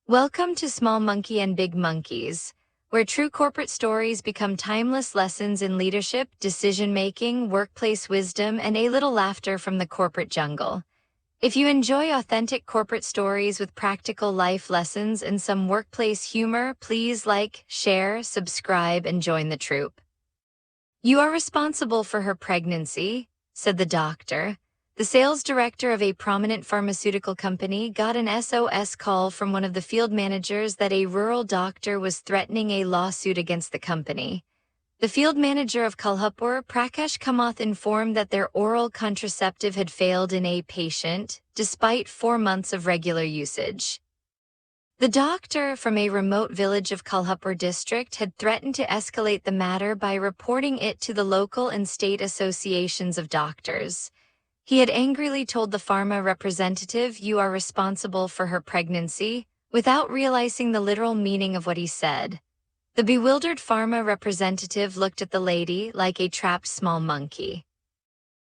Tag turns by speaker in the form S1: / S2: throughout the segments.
S1: Welcome to Small Monkey and Big Monkeys, where true corporate stories become timeless lessons in leadership, decision-making, workplace wisdom, and a little laughter from the corporate jungle. If you enjoy authentic corporate stories with practical life lessons and some workplace humor, please like, share, subscribe, and join the troop. "You are responsible for her pregnancy," said the doctor. The sales director of a prominent pharmaceutical company got an SOS call from one of the field managers that a rural doctor was threatening a lawsuit against the company. The field manager of Kolhapur, Prakash Kamath, informed that their oral contraceptive had failed in a patient, despite 4 months of regular usage. The doctor from a remote village of Kolhapur district had threatened to escalate the matter by reporting it to the local and state associations of doctors. He had angrily told the Pharma representative, "You are responsible for her pregnancy," without realizing the literal meaning of what he said. The bewildered Pharma representative looked at the lady like a trapped small monkey.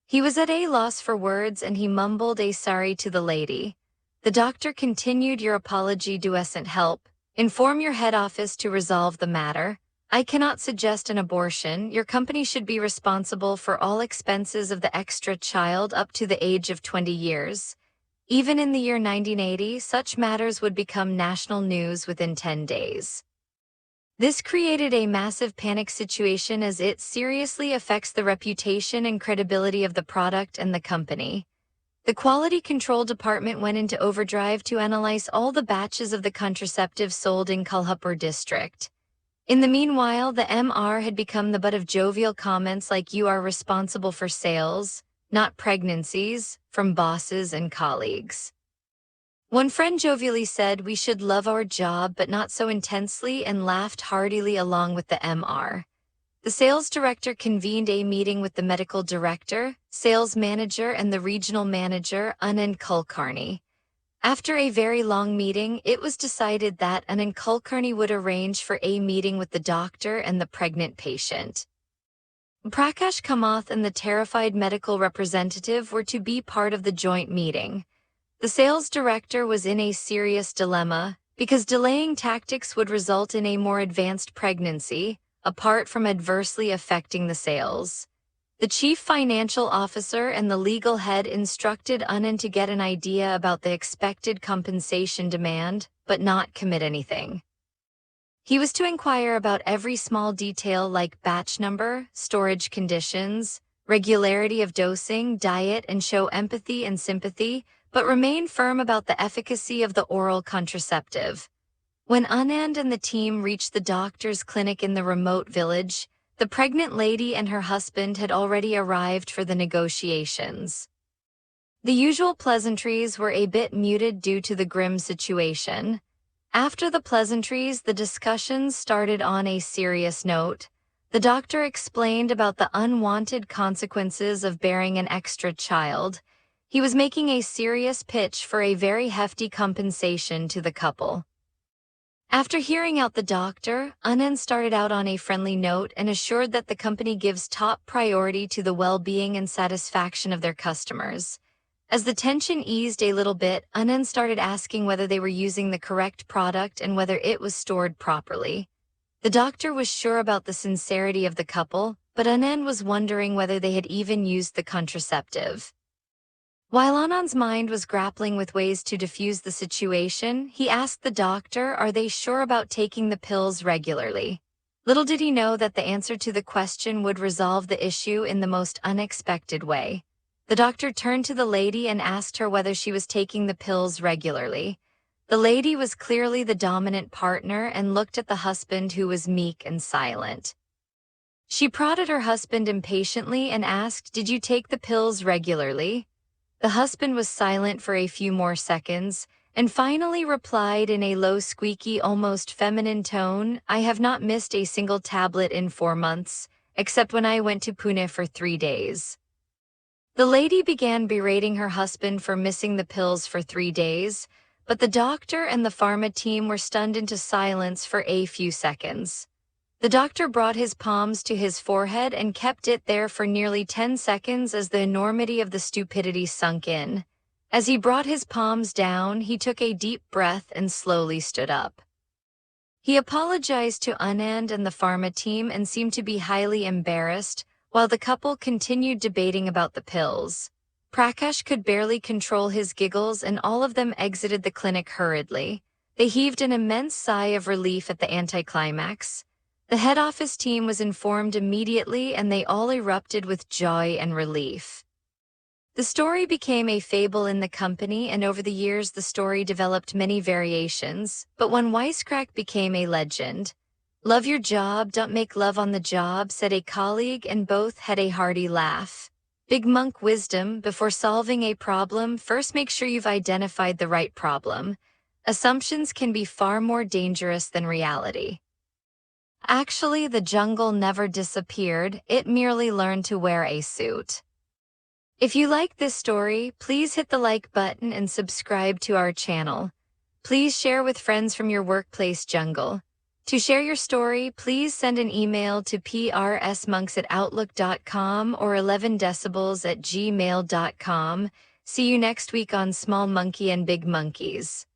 S1: He was at a loss for words and he mumbled a sorry to the lady. The doctor continued, "Your apology doesn't help. Inform your head office to resolve the matter. I cannot suggest an abortion. Your company should be responsible for all expenses of the extra child up to the age of 20 years. Even in the year 1980, such matters would become national news within 10 days. This created a massive panic situation as it seriously affects the reputation and credibility of the product and the company. The quality control department went into overdrive to analyze all the batches of the contraceptive sold in Kolhapur district. In the meanwhile, the MR had become the butt of jovial comments like, "You are responsible for sales, not pregnancies," from bosses and colleagues. One friend jovially said, "We should love our job but not so intensely," and laughed heartily along with the MR. The sales director convened a meeting with the medical director, sales manager, and the regional manager, Anand Kulkarni. After a very long meeting, it was decided that Anand Kulkarni would arrange for a meeting with the doctor and the pregnant patient. Prakash Kamath and the terrified medical representative were to be part of the joint meeting. The sales director was in a serious dilemma, because delaying tactics would result in a more advanced pregnancy, apart from adversely affecting the sales. The chief financial officer and the legal head instructed Anand to get an idea about the expected compensation demand, but not commit anything. He was to inquire about every small detail like batch number, storage conditions, regularity of dosing, diet, and show empathy and sympathy, but remain firm about the efficacy of the oral contraceptive. When Anand and the team reached the doctor's clinic in the remote village, the pregnant lady and her husband had already arrived for the negotiations. The usual pleasantries were a bit muted due to the grim situation. After the pleasantries, the discussions started on a serious note. The doctor explained about the unwanted consequences of bearing an extra child. He was making a serious pitch for a very hefty compensation to the couple. After hearing out the doctor, Anand started out on a friendly note and assured that the company gives top priority to the well-being and satisfaction of their customers. As the tension eased a little bit, Anand started asking whether they were using the correct product and whether it was stored properly. The doctor was sure about the sincerity of the couple, but Anand was wondering whether they had even used the contraceptive. While Anand's mind was grappling with ways to diffuse the situation, he asked the doctor, "Are they sure about taking the pills regularly?" Little did he know that the answer to the question would resolve the issue in the most unexpected way. The doctor turned to the lady and asked her whether she was taking the pills regularly. The lady was clearly the dominant partner and looked at the husband, who was meek and silent. She prodded her husband impatiently and asked, "Did you take the pills regularly?" The husband was silent for a few more seconds, and finally replied in a low, squeaky, almost feminine tone, "I have not missed a single tablet in 4 months, except when I went to Pune for 3 days. The lady began berating her husband for missing the pills for 3 days, but the doctor and the pharma team were stunned into silence for a few seconds. The doctor brought his palms to his forehead and kept it there for nearly 10 seconds as the enormity of the stupidity sunk in. As he brought his palms down, he took a deep breath and slowly stood up. He apologized to Anand and the Pharma team and seemed to be highly embarrassed, while the couple continued debating about the pills. Prakash could barely control his giggles and all of them exited the clinic hurriedly. They heaved an immense sigh of relief at the anticlimax. The head office team was informed immediately and they all erupted with joy and relief. The story became a fable in the company, and over the years the story developed many variations, but one wisecrack became a legend. "Love your job, don't make love on the job," said a colleague, and both had a hearty laugh. Big Monk wisdom: before solving a problem, first make sure you've identified the right problem. Assumptions can be far more dangerous than reality. Actually, the jungle never disappeared, it merely learned to wear a suit. If you like this story, please hit the like button and subscribe to our channel. Please share with friends from your workplace jungle. To share your story, please send an email to prsmonks@outlook.com or 11decibels@gmail.com. See you next week on Small Monkey and Big Monkeys.